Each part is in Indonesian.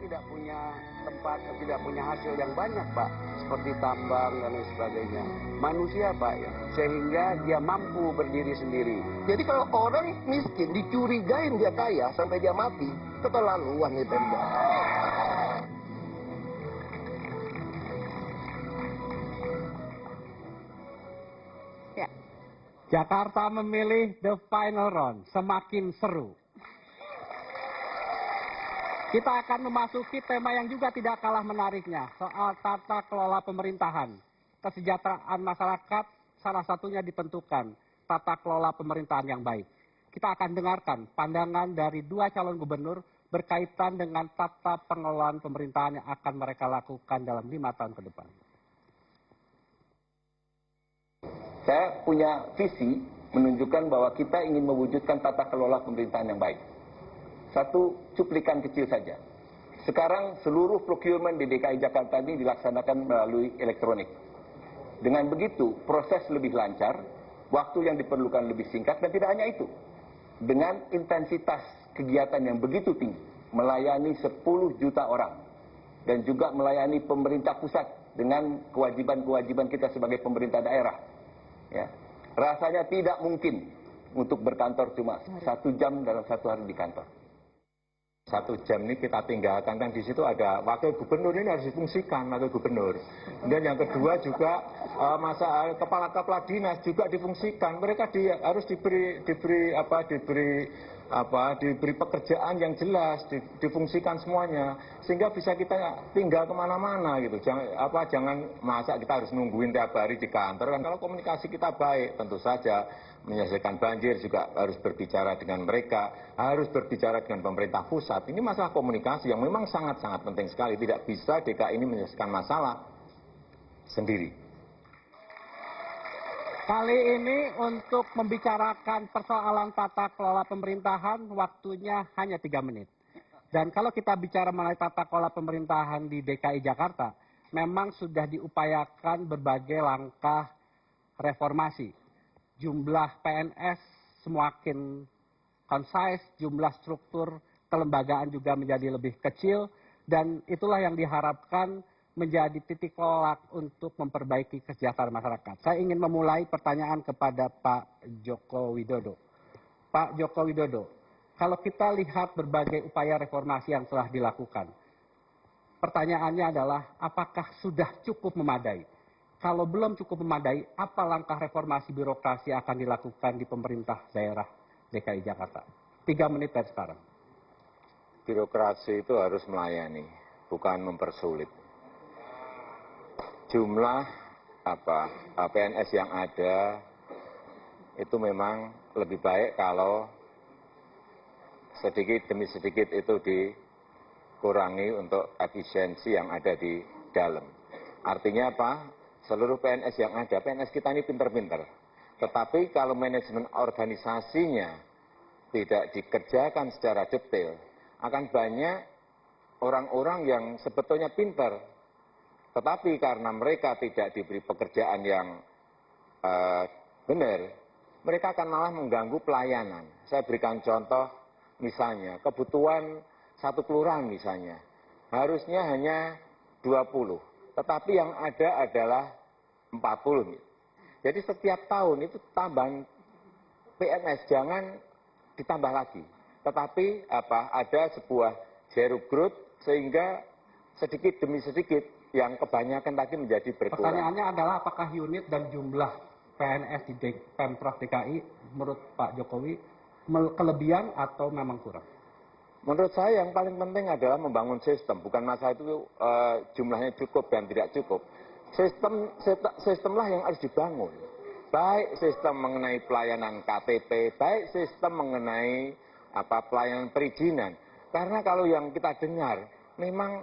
tidak punya tempat, tidak punya hasil yang banyak, Pak, seperti tambang dan lain sebagainya. Manusia, Pak, ya, sehingga dia mampu berdiri sendiri. Jadi kalau orang miskin dicurigain dia kaya sampai dia mati, keterlaluan nih Pemda. Ya. Jakarta memilih the final round, semakin seru. Kita akan memasuki tema yang juga tidak kalah menariknya, soal tata kelola pemerintahan. Kesejahteraan masyarakat salah satunya ditentukan tata kelola pemerintahan yang baik. Kita akan dengarkan pandangan dari dua calon gubernur berkaitan dengan tata pengelolaan pemerintahan yang akan mereka lakukan dalam 5 tahun ke depan. Saya punya visi menunjukkan bahwa kita ingin mewujudkan tata kelola pemerintahan yang baik. Satu cuplikan kecil saja. Sekarang seluruh procurement di DKI Jakarta ini dilaksanakan melalui elektronik. Dengan begitu, proses lebih lancar, waktu yang diperlukan lebih singkat, dan tidak hanya itu. Dengan intensitas kegiatan yang begitu tinggi, melayani 10 juta orang, dan juga melayani pemerintah pusat dengan kewajiban-kewajiban kita sebagai pemerintah daerah. Ya. Rasanya tidak mungkin untuk berkantor cuma 1 jam dalam 1 hari di kantor. 1 jam ini kita tinggalkan, dan di situ ada wakil gubernur, ini harus difungsikan wakil gubernur. Dan yang kedua juga kepala dinas juga difungsikan. Mereka harus diberi pekerjaan yang jelas, difungsikan semuanya, sehingga bisa kita tinggal kemana-mana gitu. Jangan masa kita harus nungguin tiap hari di kantor. Kan kalau komunikasi kita baik, tentu saja menyelesaikan banjir juga harus berbicara dengan mereka, harus berbicara dengan pemerintah pusat. Ini masalah komunikasi yang memang sangat-sangat penting sekali. Tidak bisa DKI ini menyelesaikan masalah sendiri. Kali ini untuk membicarakan persoalan tata kelola pemerintahan, waktunya hanya 3 menit. Dan kalau kita bicara mengenai tata kelola pemerintahan di DKI Jakarta, memang sudah diupayakan berbagai langkah reformasi. Jumlah PNS semakin concise, jumlah struktur kelembagaan juga menjadi lebih kecil, dan itulah yang diharapkan menjadi titik tolak untuk memperbaiki kesejahteraan masyarakat. Saya ingin memulai pertanyaan kepada Pak Joko Widodo. Pak Joko Widodo, kalau kita lihat berbagai upaya reformasi yang telah dilakukan, pertanyaannya adalah apakah sudah cukup memadai? Kalau belum cukup memadai, apa langkah reformasi birokrasi akan dilakukan di pemerintah daerah DKI Jakarta? 3 menit dari sekarang. Birokrasi itu harus melayani, bukan mempersulit. Jumlah PNS yang ada itu memang lebih baik kalau sedikit demi sedikit itu dikurangi untuk efisiensi yang ada di dalam. Artinya apa? Seluruh PNS yang ada, PNS kita ini pinter-pinter. Tetapi kalau manajemen organisasinya tidak dikerjakan secara detail, akan banyak orang-orang yang sebetulnya pinter. Tetapi karena mereka tidak diberi pekerjaan yang benar, mereka akan malah mengganggu pelayanan. Saya berikan contoh, misalnya kebutuhan 1 kelurahan misalnya, harusnya hanya 20. Tetapi yang ada adalah 40. Jadi setiap tahun itu tambahan PNS jangan ditambah lagi. Tetapi ada sebuah zero growth sehingga sedikit demi sedikit yang kebanyakan tadi menjadi berkurang. Pertanyaannya adalah apakah unit dan jumlah PNS di Pemprov DKI menurut Pak Jokowi kelebihan atau memang kurang? Menurut saya yang paling penting adalah membangun sistem, bukan masalah itu jumlahnya cukup dan tidak cukup. Sistemlah yang harus dibangun. Baik sistem mengenai pelayanan KTP, baik sistem mengenai pelayanan perizinan. Karena kalau yang kita dengar, memang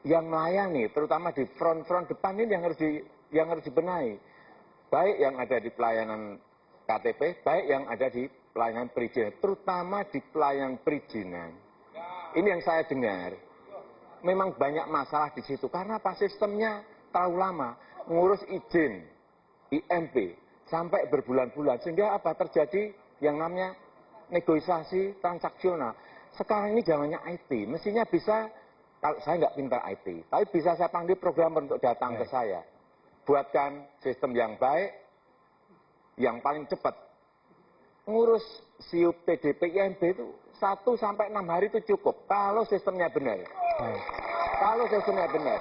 yang melayani, terutama di front depan ini yang harus dibenahi. Baik yang ada di pelayanan KTP, baik yang ada di pelayanan perizinan, terutama di pelayanan perizinan. Ini yang saya dengar, memang banyak masalah di situ. Karena apa? Sistemnya terlalu lama, ngurus izin, IMB, sampai berbulan-bulan. Sehingga apa? Terjadi yang namanya negosiasi transaksional. Sekarang ini zamannya IT, mestinya bisa kalau saya nggak pintar IT, tapi bisa saya panggil programmer untuk datang ke saya. Buatkan sistem yang baik, yang paling cepat. Ngurus SIUP PDP IMB itu 1 sampai 6 hari itu cukup, kalau sistemnya benar. Kalau sistemnya benar.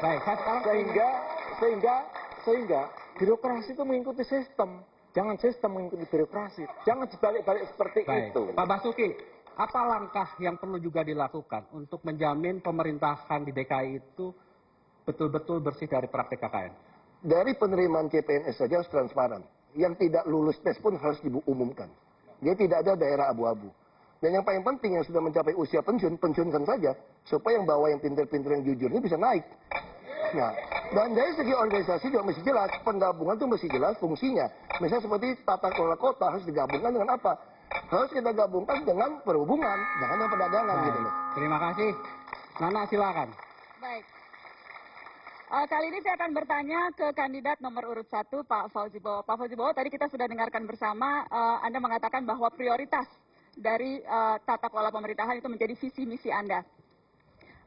Sehingga birokrasi itu mengikuti sistem. Jangan sistem mengikuti birokrasi. Jangan dibalik-balik seperti itu. Pak Basuki, apa langkah yang perlu juga dilakukan untuk menjamin pemerintahan di DKI itu betul-betul bersih dari praktik KKN? Dari penerimaan CPNS saja harus transparan. Yang tidak lulus tes pun harus diumumkan. Jadi tidak ada daerah abu-abu. Dan yang paling penting yang sudah mencapai usia pensiun, pensiunkan saja. Supaya yang bawah yang pintar-pintar yang jujur ini bisa naik. Nah, dan dari segi organisasi juga mesti jelas. Penggabungan itu mesti jelas fungsinya. Misalnya seperti tata kelola kota harus digabungkan dengan apa? Harus kita gabungkan dengan perhubungan, jangan dengan perdagangan gitu loh. Terima kasih. Nana silakan. Baik. Kali ini saya akan bertanya ke kandidat nomor urut 1, Pak Fauzi Bowo. Pak Fauzi Bowo, tadi kita sudah dengarkan bersama, Anda mengatakan bahwa prioritas dari tata kelola pemerintahan itu menjadi visi misi Anda.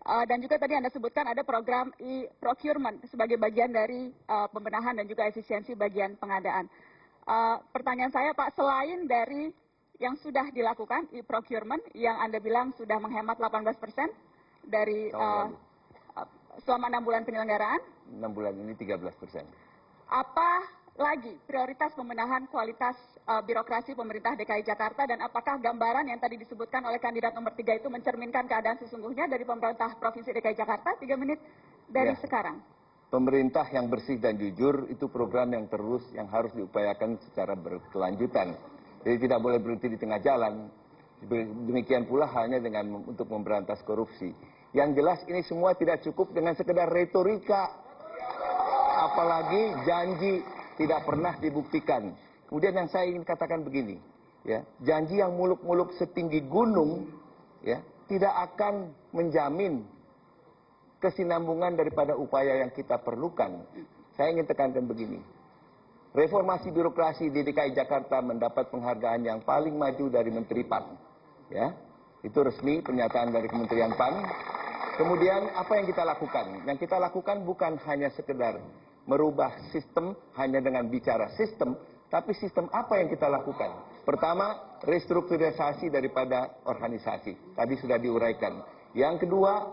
Dan juga tadi Anda sebutkan ada program e-procurement sebagai bagian dari pembenahan dan juga efisiensi bagian pengadaan. Pertanyaan saya Pak, selain dari yang sudah dilakukan e-procurement yang Anda bilang sudah menghemat 18% dari selama 6 bulan penyelenggaraan? 6 bulan ini 13%. Apa lagi prioritas pembenahan kualitas birokrasi pemerintah DKI Jakarta dan apakah gambaran yang tadi disebutkan oleh kandidat nomor 3 itu mencerminkan keadaan sesungguhnya dari pemerintah Provinsi DKI Jakarta? 3 menit dari sekarang. Pemerintah yang bersih dan jujur itu program yang terus yang harus diupayakan secara berkelanjutan. Jadi tidak boleh berhenti di tengah jalan. Demikian pula halnya dengan untuk memberantas korupsi. Yang jelas ini semua tidak cukup dengan sekedar retorika. Apalagi janji tidak pernah dibuktikan. Kemudian yang saya ingin katakan begini, ya, janji yang muluk-muluk setinggi gunung, ya, tidak akan menjamin kesinambungan daripada upaya yang kita perlukan. Saya ingin tekankan begini, reformasi birokrasi di DKI Jakarta mendapat penghargaan yang paling maju dari Menteri PAN, ya, itu resmi pernyataan dari Kementerian PAN. Kemudian apa yang kita lakukan? Yang kita lakukan bukan hanya sekedar merubah sistem hanya dengan bicara sistem, tapi sistem apa yang kita lakukan? Pertama, restrukturisasi daripada organisasi. Tadi sudah diuraikan. Yang kedua,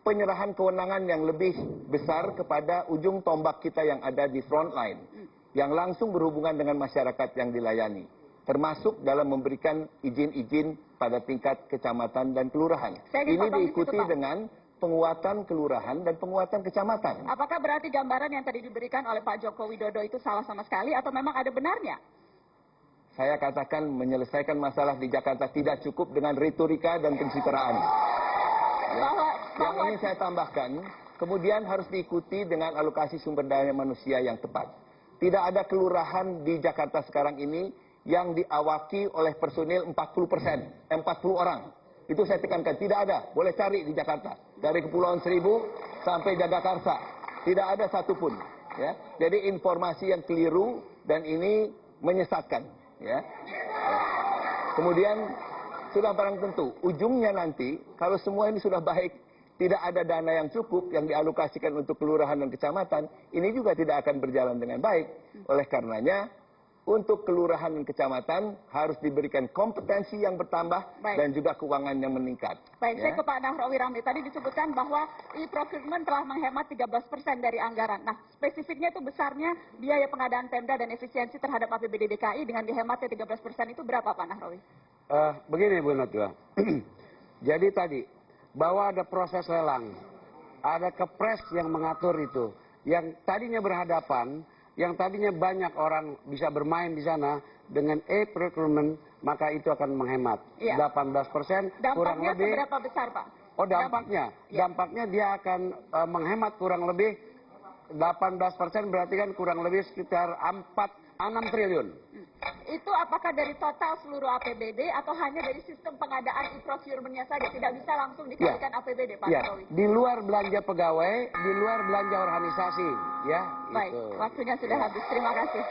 penyerahan kewenangan yang lebih besar kepada ujung tombak kita yang ada di front line, yang langsung berhubungan dengan masyarakat yang dilayani, termasuk dalam memberikan izin-izin pada tingkat kecamatan dan kelurahan. Ini diikuti dengan penguatan kelurahan dan penguatan kecamatan. Apakah berarti gambaran yang tadi diberikan oleh Pak Joko Widodo itu salah sama sekali atau memang ada benarnya? Saya katakan menyelesaikan masalah di Jakarta tidak cukup dengan retorika dan pencitraan. Ya. Yang ini saya tambahkan, kemudian harus diikuti dengan alokasi sumber daya manusia yang tepat. Tidak ada kelurahan di Jakarta sekarang ini yang diawaki oleh personil 40%, 40 orang. Itu saya tekankan, tidak ada. Boleh cari di Jakarta. Dari Kepulauan Seribu sampai Jagakarsa. Tidak ada satupun. Ya. Jadi informasi yang keliru dan ini menyesatkan. Ya. Kemudian sudah barang tentu, ujungnya nanti kalau semua ini sudah baik, tidak ada dana yang cukup yang dialokasikan untuk kelurahan dan kecamatan, ini juga tidak akan berjalan dengan baik. Oleh karenanya, untuk kelurahan dan kecamatan harus diberikan kompetensi yang bertambah dan juga keuangan yang meningkat. Baik, ya. saya ke Pak Nahrawi Ramli. Tadi disebutkan bahwa e-procurement telah menghemat 13% dari anggaran. Nah, spesifiknya itu besarnya biaya pengadaan Pemda dan efisiensi terhadap APBD DKI dengan dihematnya 13% itu berapa Pak Nahrawi? Begini Bu Najwa. Jadi tadi, bahwa ada proses lelang, ada kepres yang mengatur itu, yang tadinya berhadapan, yang tadinya banyak orang bisa bermain di sana dengan e-procurement, maka itu akan menghemat 18%, kurang Dampaknya lebih. seberapa besar Pak? Oh dampaknya, dampaknya dia akan menghemat kurang lebih 18%, berarti kan kurang lebih sekitar 6 triliun. Itu apakah dari total seluruh APBD atau hanya dari sistem pengadaan e-procurement-nya saja? Tidak bisa langsung dikalikan APBD Pak Nahrawi? Di luar belanja pegawai, di luar belanja organisasi, ya. Baik, waktunya sudah habis. Terima kasih.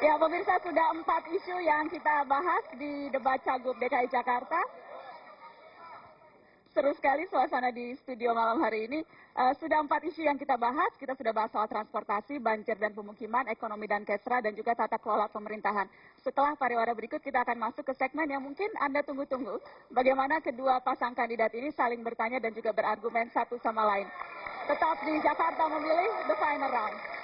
Ya, pemirsa, sudah 4 isu yang kita bahas di debat Cagup DKI Jakarta. seru sekali suasana di studio malam hari ini. Sudah 4 isu yang kita bahas. Kita sudah bahas soal transportasi, banjir dan pemukiman, ekonomi dan kesra, dan juga tata kelola pemerintahan. Setelah pariwara berikut, kita akan masuk ke segmen yang mungkin Anda tunggu-tunggu. Bagaimana kedua pasang kandidat ini saling bertanya dan juga berargumen satu sama lain. Tetap di Jakarta Memilih, The Final Round.